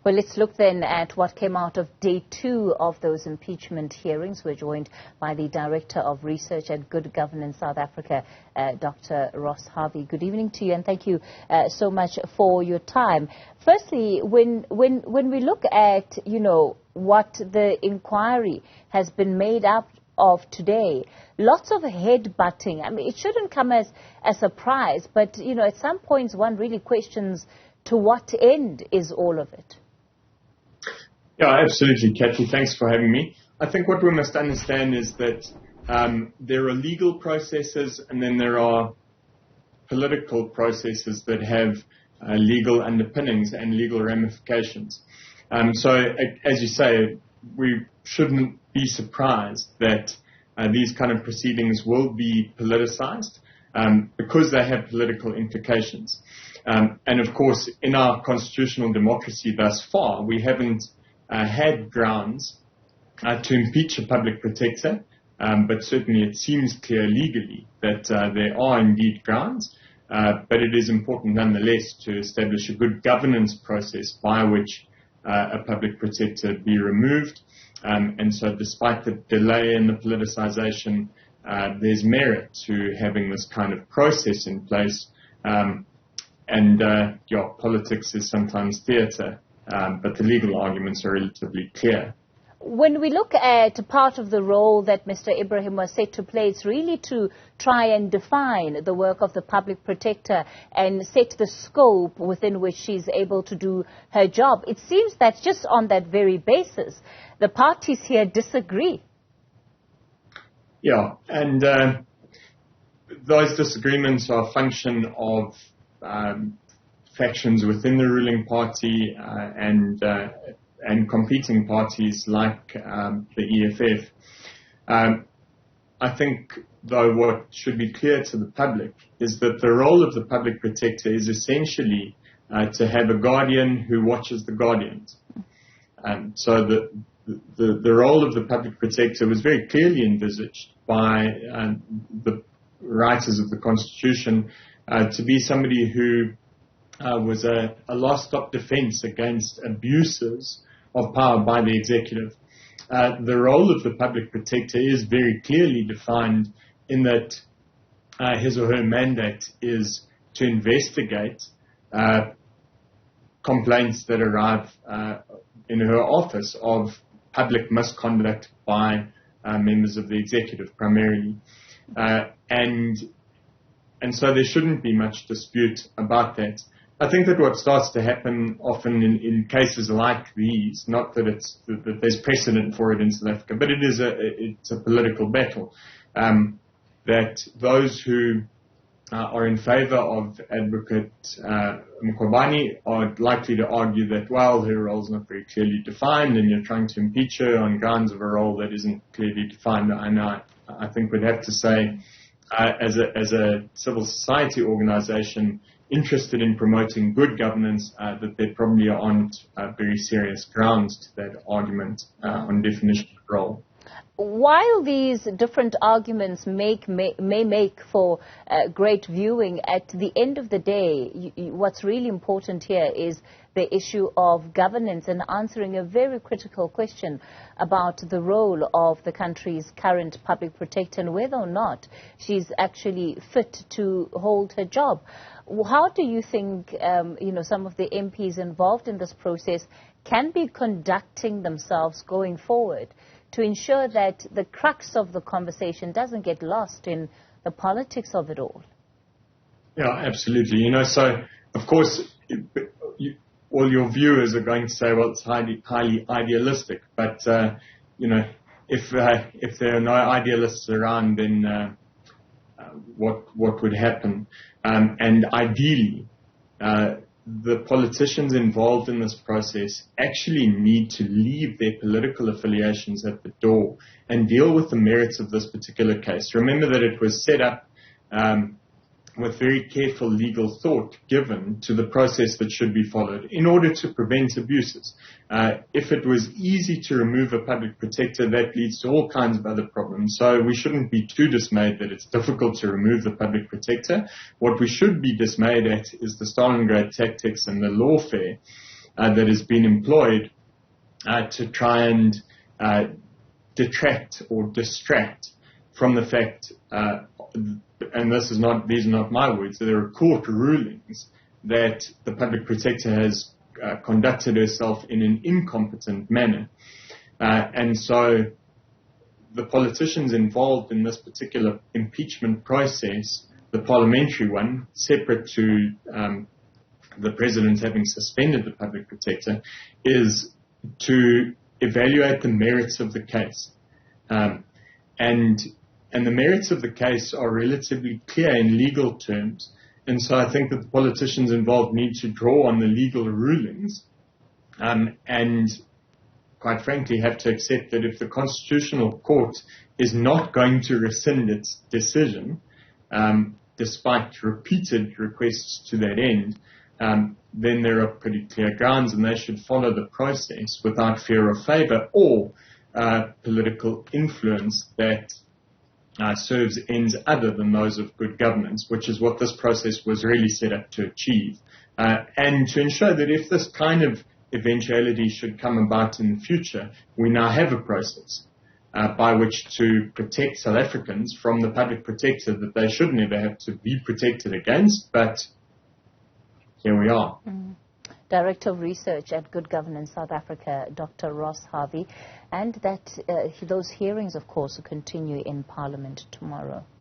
Well, let's look then at what came out of day 2 of those impeachment hearings. We're joined by the Director of Research and Good Governance South Africa, Dr. Ross Harvey. Good evening to you, and thank you so much for your time. Firstly, when we look at, what the inquiry has been made up of today, lots of head-butting. I mean, it shouldn't come as a surprise, but, at some points one really questions to what end is all of it? Yeah, absolutely, Kathy. Thanks for having me. I think what we must understand is that there are legal processes and then there are political processes that have legal underpinnings and legal ramifications. So, as you say, we shouldn't be surprised that these kind of proceedings will be politicized because they have political implications. And of course, in our constitutional democracy thus far, we haven't had grounds to impeach a public protector, but certainly it seems clear legally that there are indeed grounds. But it is important nonetheless to establish a good governance process by which a public protector be removed. And so despite the delay in the politicization, there's merit to having this kind of process in place. Politics is sometimes theatre, but the legal arguments are relatively clear. When we look at part of the role that Mr. Ibrahim was set to play, it's really to try and define the work of the public protector and set the scope within which she's able to do her job. It seems that just on that very basis, the parties here disagree. Yeah, and those disagreements are a function of factions within the ruling party and competing parties like the EFF. I think, though, what should be clear to the public is that the role of the public protector is essentially to have a guardian who watches the guardians. So the role of the public protector was very clearly envisaged by the writers of the Constitution to be somebody who was a last-stop defense against abuses of power by the executive. The role of the public protector is very clearly defined in that his or her mandate is to investigate complaints that arrive in her office of public misconduct by members of the executive primarily. And so there shouldn't be much dispute about that. I think that what starts to happen often in cases like these, not that that there's precedent for it in South Africa, but it's a political battle, that those who are in favor of Advocate Mkhwebane are likely to argue that, well, her role is not very clearly defined and you're trying to impeach her on grounds of a role that isn't clearly defined. And I think we'd have to say, as a civil society organization interested in promoting good governance, that there probably aren't very serious grounds to that argument on definition of role. While these different arguments may make for great viewing, at the end of the day, what's really important here is the issue of governance and answering a very critical question about the role of the country's current public protector and whether or not she's actually fit to hold her job. How do you think, some of the MPs involved in this process can be conducting themselves going forward to ensure that the crux of the conversation doesn't get lost in the politics of it all? Yeah, absolutely. So, of course, all your viewers are going to say, well, it's highly idealistic. But, if there are no idealists around, then what would happen? And ideally, the politicians involved in this process actually need to leave their political affiliations at the door and deal with the merits of this particular case. Remember that it was set up with very careful legal thought given to the process that should be followed in order to prevent abuses. If it was easy to remove a public protector, that leads to all kinds of other problems. So we shouldn't be too dismayed that it's difficult to remove the public protector. What we should be dismayed at is the Stalingrad tactics and the lawfare that has been employed to try and detract or distract from the fact, and these are not my words, there are court rulings that the Public Protector has conducted herself in an incompetent manner. And so the politicians involved in this particular impeachment process, the parliamentary one, separate to the President having suspended the Public Protector, is to evaluate the merits of the case. And the merits of the case are relatively clear in legal terms. And so I think that the politicians involved need to draw on the legal rulings and quite frankly have to accept that if the Constitutional Court is not going to rescind its decision, despite repeated requests to that end, then there are pretty clear grounds and they should follow the process without fear of favour or political influence that serves ends other than those of good governance, which is what this process was really set up to achieve. And to ensure that if this kind of eventuality should come about in the future, we now have a process by which to protect South Africans from the Public Protector that they should never have to be protected against, but here we are. Director of Research at Good Governance South Africa, Dr. Ross Harvey, and that those hearings, of course, will continue in Parliament tomorrow.